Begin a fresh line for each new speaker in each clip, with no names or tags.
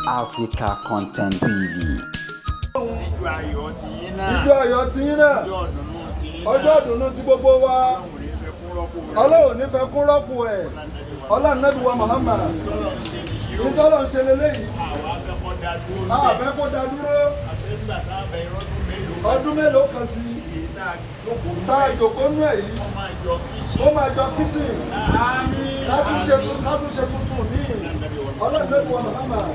Africa Content TV.
Ìjọ ayọ̀ ti yín náà.
Ìjọ ayọ̀ ti yín náà. Ọjọ́ ìdùnnú ti gbogbo wa. Ọlọ́run ní fẹ́ kún rọ́pò ẹ̀. Ọlá Ànábì wa Muhammad. Ìtọ́lọ̀ ń ṣe lélẹ́yìí. Àbẹ́ kó dá dúró. Ọdún mélòó kan sí. Tá ìjòkó nú ẹ̀ yìí. Ó máa jọ kíṣìn. Látúnṣe tuntun ní. Ọlá Ànábì wa Muhammad.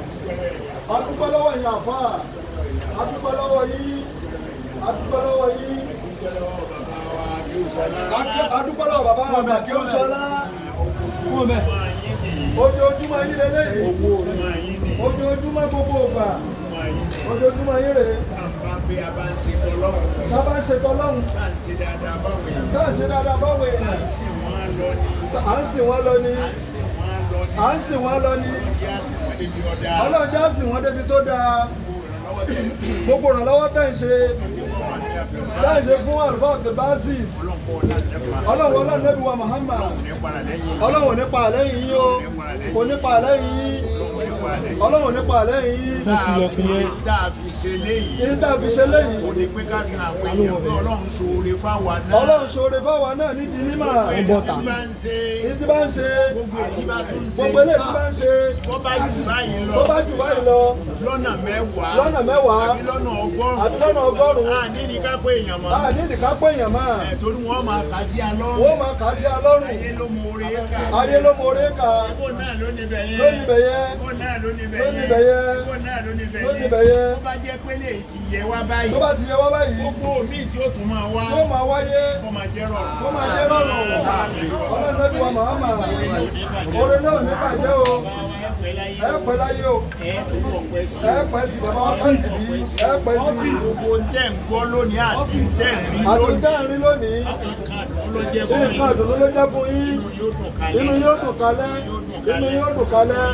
Adúpẹ́ lọ́wọ́ yín àfáà. Adúpẹ́ lọ́wọ́ yín. Adúpẹ́ lọ́wọ́ yín. Adúpẹ́ lọ́wọ́ bàbá àgbà kí ó ṣọlá. Ojoojúmọ́ yín lélẹ́yìí. Ojoojúmọ́ gbogbo ògbà. Ojoojúmọ́ yín rèé. Tá bá ń ṣe tọ́lọ́run. Tá ń ṣe dáadáa báwo èèyàn. À ń sìn wọ́n lọ ní. À ń sìn wọ́n lọ ní. Ọlọ́run já sìn wọ́n débi tó dáa. Gbogbo ìrànlọ́wọ́ tẹ̀ ń ṣe. Tẹ̀ ń ṣe fún àlùfáà Basit. Ọlọ́run Ànábì wa Muhammad. Ọlọ́run nípa àlẹ́yìn yín o. Kò nípa àlẹ́yìn yín. Ọlọ́run nípa àlẹ́yìn yín.
Tá a fi ṣe léyìí.
Tá a fi ṣe léyìí.
Kò ní pé ká fi àwọn èèyàn pé Ọlọ́run ṣoore fáwa náà.
Ọlọ́run ṣoore fáwa náà nídìí mímọ̀. Ní tí bá ń ṣe. Gbogbo ilé tí bá ń ṣe.
Bó bá jù báyìí lọ.
Bó bá jù báyìí lọ.
Lọ́nà mẹ́wàá.
Lọ́nà mẹ́wàá.
Àbí lọ́nà ọgọ́rùn-ún.
Àbí lọ́nà ọgọ́rùn-ún.
A ní ní ká pé èèyàn mọ́.
A ní ní ká pé èèyàn mọ́.
Torí wọ́n máa kà sí alọ́rùn.
Wọ́n máa kà sí alọ́rùn.
Ayé ló mọ orí kà.
Ayé ló mọ orí kà.
Ẹ̀kọ́ náà ló níbẹ̀ yẹn.
Ló níbẹ̀ yẹn.
Ẹ̀kọ́ náà ló níbẹ̀
Ló
yẹn.
níbẹ̀ yẹn.
Ẹ̀kọ́ náà ló níbẹ̀
Ló
yẹn.
níbẹ̀ yẹn.
Tó bá jẹ́ pé lè ti yẹ wá báyìí.
Tó bá ti yẹ wá báyìí.
Gbogbo míì tí ó tún máa wá.
Tó máa wáyé.
Kó máa jẹ́ rọrùn.
Kó máa jẹ́ rọrùn. Ọlọ́run Ànábì wa Muhammad. Oore náà ò ní bàjẹ́ o. Ẹ pẹ́ láyé o. Ẹ pẹ́ sí bàbá wa fẹ́ tìbí. Ẹ pẹ́ sí.
Gbogbo tẹ̀ ń gbọ́ lónìí àti tẹ̀ ń rí lónìí.
Àti tẹ̀ ń rí lónìí. Nǹkan àdùnnú ló jẹ́ fún yín. Inú yóò dùn kalẹ̀. Inú yóò dùn kalẹ̀.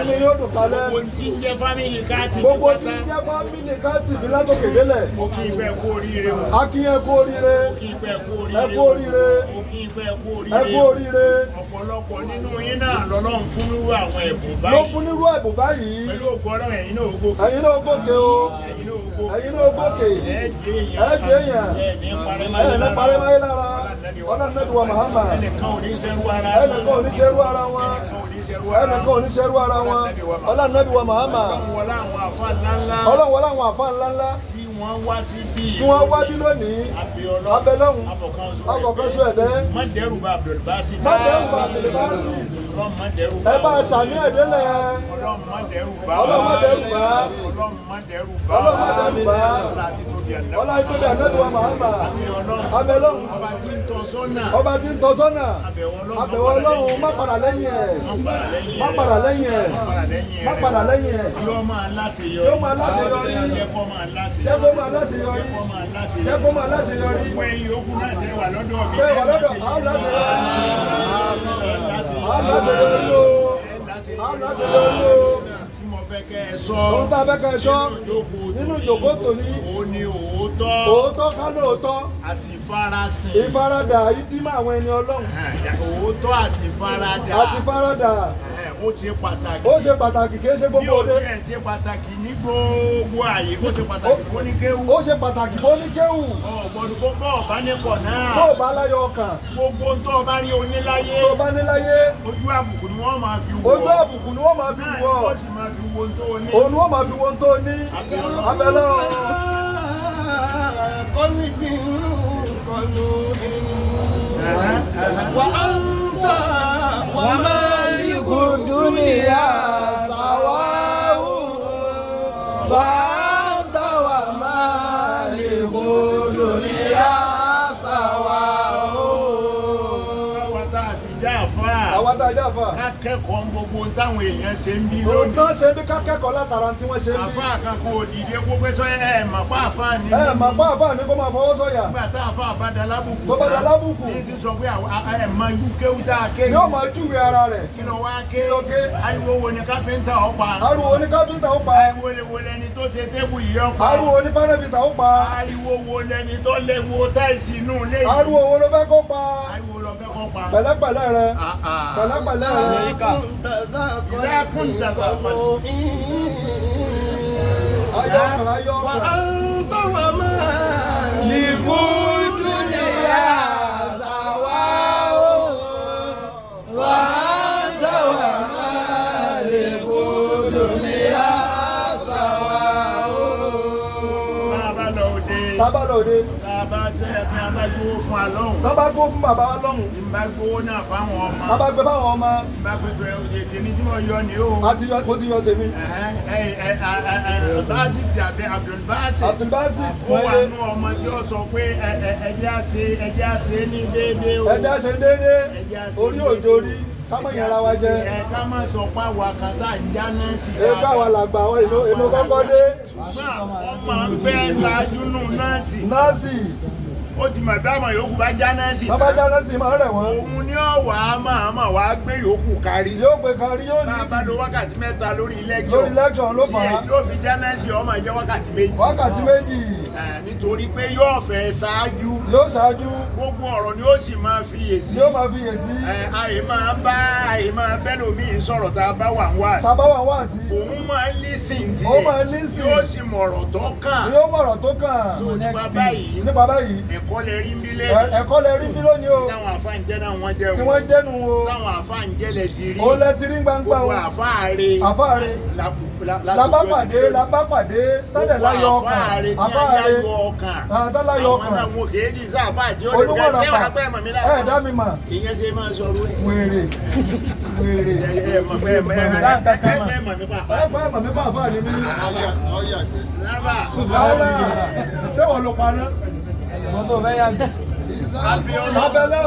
Inú yóò dùn kalẹ̀.
Gbogbo tí ń jẹ́ fámìlì káàtì.
Gbogbo tí ń jẹ́ fámìlì káàtì bí látòkè délẹ̀.
Mo kí ibẹ̀ kú oríire o.
A kí ẹ kú oríire.
Mo kí ibẹ̀ kú oríire.
Ẹ kú oríire.
Mo kí ibẹ̀ kú
Ẹ
oríire.
kú oríire.
Ọ̀pọ̀lọpọ̀ nínú yín náà lọ́lọ́run fún irú àwọn ẹ̀bùn
Ló
báyìí.
fún nírú ẹ̀bùn báyìí.
Pẹ̀lú ògbó ọlọ́run ẹ̀yin náà ògbó.
Ẹ̀yin náà gòkè o.
Ẹ̀yin náà ògbó.
Ẹ̀yin náà gòkè.
Ẹ jẹ́
èèyàn.
Ẹ ní parẹ́
Ẹ ní parẹ́ máyé lára. Ọlọ́run Ànábì wa Muhammad.
Ẹnìkan ò ní ṣerú ara.
Ẹnìkan ò ní ṣerú ara wọn. Ẹnìkan ò ní ṣerú ara wọn. Ọlọ́run Ànábì wa Muhammad.
Wọlé àwọn àfa ńláńlá.
Ọlọ́run wọlé àwọn àfa ńláńlá.
Tí wọ́n wá síbí.
Tí wọ́n wá bí lónìí. Abẹ́lọ́hùn. Afọ̀kànṣó ẹ̀bẹ́.
Má dẹ́rù bá Abdul Basit.
Má dẹ́rù bá Abdul Basit.
Ọlọ́run má dẹ́rù bá.
Ẹ bá aṣàmì ẹ̀dẹ́lẹ̀.
Ọlọ́run má dẹ́rù bá.
Ọlọ́run má dẹ́rù bá.
Ọlọ́run má dẹ́rù bá.
Ọlọ́run má dẹ́rù bá. Ọlá ìtòbí Ànábì wa Muhammad. Abẹ́lọ́hùn.
Ọba tí ń tọ́ sọ́nà.
Ọba tí ń tọ́ sọ́nà. Àbẹ̀wò Ọlọ́run má padà lẹ́yìn ẹ̀. Má padà lẹ́yìn ẹ̀. Má padà lẹ́yìn ẹ̀.
Yóò máa láṣeyọrí.
Yóò máa láṣeyọrí.
Jẹ́ kó máa láṣeyọrí.
Jẹ́ kó máa láṣeyọrí. Jẹ́ kó máa láṣeyọrí.
Gbogbo ẹ̀yin yòókù náà tẹ́ wà lọ́dọ̀ mi.
Tẹ́ wà lọ́dọ̀ á láṣeyọrí. Á láṣeyọrí o. Á láṣeyọrí o.
Tí mo fẹ́ kẹ́ ẹ sọ.
Ohun tá a fẹ́ kẹ́ ẹ sọ nínú ìjòkó tòní.
Ó ní òótọ́.
Òótọ́ ká lóòótọ́.
Àti ìfarasìn.
Ìfaradà ìdímọ̀ àwọn ẹni Ọlọ́run.
Òótọ́ àti ìfaradà.
Àti ìfaradà.
Ó ṣe pàtàkì.
Ó ṣe pàtàkì kì í ṣe gbogbo òde.
Bí ó tiẹ̀ ṣe pàtàkì ní gbogbo àyè. Ó ṣe pàtàkì fún oníkéwù.
Ó ṣe pàtàkì fún oníkéwù.
Ọ̀gbọ́dún kó bọ́ ọ̀bá nípọ̀ náà.
Tó o bá láyọ̀ ọkàn.
Gbogbo tó o bá rí oníláyé.
Tó o bá níláyé.
Ojú àbùkù ni wọ́n máa fi wọ̀.
Ojú àbùkù ni wọ́n máa fi wọ̀.
Wọ́n sì máa fi wo ohun tó o ní.
Òun ni wọ́n máa fi wo ohun tó o ní. Abẹ́lọ́.
Kọ́ni bí kọ́nu wà á ń tà wà máa rí kùdúnìyà sàwáwù fàáńtà wà máa rí kùdúnìyà sàwáwù.
Àwọn tá a sì já àfáà.
Àwọn tá a já àfáà.
Ká kẹ́kọ̀ọ́ gbogbo táwọn èèyàn ṣe ń bí
Òun
lónìí.
tán ṣe bí ká kẹ́kọ̀ọ́ látara tí wọ́n ṣe ń bí.
Àfáà kankan òdìdé gbogbo sọ mà pa àfáà ni.
Mà pa àfáà ní kó máa fọwọ́ sọ̀yà.
Nígbà tá àfáà bá da lábùkù.
Tó bá da lábùkù.
Ní ti sọ pé mọ irú kéwú tá a ké.
Yóò máa júwe ara rẹ̀.
Kí ló wá ké?
Kí ló ké?
Ariwo wo ni kápẹ́ńtà ó pa?
Ariwo ní kápẹ́ńtà ó pa.
Ariwo wo lẹni tó ṣe tébù yìí ó pa?
Ariwo ní pánẹ́bìtà ó pa.
Ariwo wo lẹni tó lè wo táìsì inú ilé yìí?
Ariwo wo ló fẹ́ kó pa?
Ariwo ló fẹ́ kó pa?
Pẹ̀lẹ́pẹ̀lẹ́ rẹ. Pẹ̀lẹ́pẹ̀lẹ́ rẹ.
وأنت ومالك الدنيا سواء وأنت ومالك الدنيا سواء.
tábàlóde.
Tábà gbówó fún alọ́hùn.
tábà gbówó fún bàbá wa lọ́hùn.
Tí n bá gbówó náà fáwọn ọmọ.
tábà gbé fáwọn ọmọ.
Bá gbé èkéní tí wọ́n yọ ni ó.
mo ti yọ tèmi.
Basit àbí Abdulbasit.
Abdulbasit.
Ó wà nú ọmọ tí ó sọ pé ẹjẹ́ àti ní déédéé o.
ẹjẹ́ àṣẹ déédéé. orí òjò rí. ká má yẹra wa jẹ.
Ká má sọ pé àwa kan tá à ń já nọ́ọ̀sì.
ẹgbẹ́ àwa làgbà àwọn èlò kọ́kọ́ dé.
Ṣùgbọ́n ọmọ ń fẹ́ ṣáájú nù nọ́ọ̀sì.
nọ́ọ̀sì.
Ó ti mọ̀ bí àwọn yòókù bá já nọ́ọ̀sì.
bàbá já nọ́ọ̀sì máa ń rẹ̀ wọ́n.
Òun ni ó wà á máa wá gbé yòókù kárí.
yóò gbé kárí yóò ní.
Bá a bá lo wákàtí mẹ́ta lórí lẹ́kṣọ̀.
lórí lẹ́kṣọ̀ ló fà á.
Tí yóò fi já nọ́ọ̀sì ọmọ jẹ́ wákàtí méjì.
wákàtí méjì.
Nítorí pé yóò fẹ́ ṣáájú.
yóò ṣáájú.
Gbogbo ọ̀rọ̀ ni ó sì máa fiyèsí.
yóò máa fiyèsí.
Àyè máa bẹ́lò míì sọ̀rọ̀ tá a bá wà ń wá sí.
tá a bá wà ń wá sí.
Òun máa ń lísìn tí.
ó máa ń lísìn.
yóò sì mọ̀rọ̀ tó kàn.
yóò mọ̀rọ̀ tó kàn.
tó nípa báyìí.
nípa báyìí.
ẹ̀kọ́ lè rí mílẹ̀.
ẹ̀kọ́ lè rí bí lónìí o.
táwọn àfa ń jẹ́ náà wọ́n jẹ́ o.
tí wọ́n jẹ́nu o.
táwọn àfa ń jẹ́ lẹ ti rí.
ó lẹ ti rí gbangba o.
gbogbo àfáàre.
àfáàre. labá pàdé tẹ́lẹ̀ láyọ̀ ọkàn.
àfáàre.
tẹ́láyọ̀ ọkàn.
àwọn náà wọn kì í sì sáfà tí ó lè
olúmọ̀ràn pa ẹ̀ dá mi mà.
ìyẹn ṣe máa sọ rú ẹ̀.
wèrè.
ẹ mọ̀
nípa àfáà ni mí.
lábà.
ṣé wọ́n ló paná?
Wọ́n tó fẹ́ yá.
Abiola.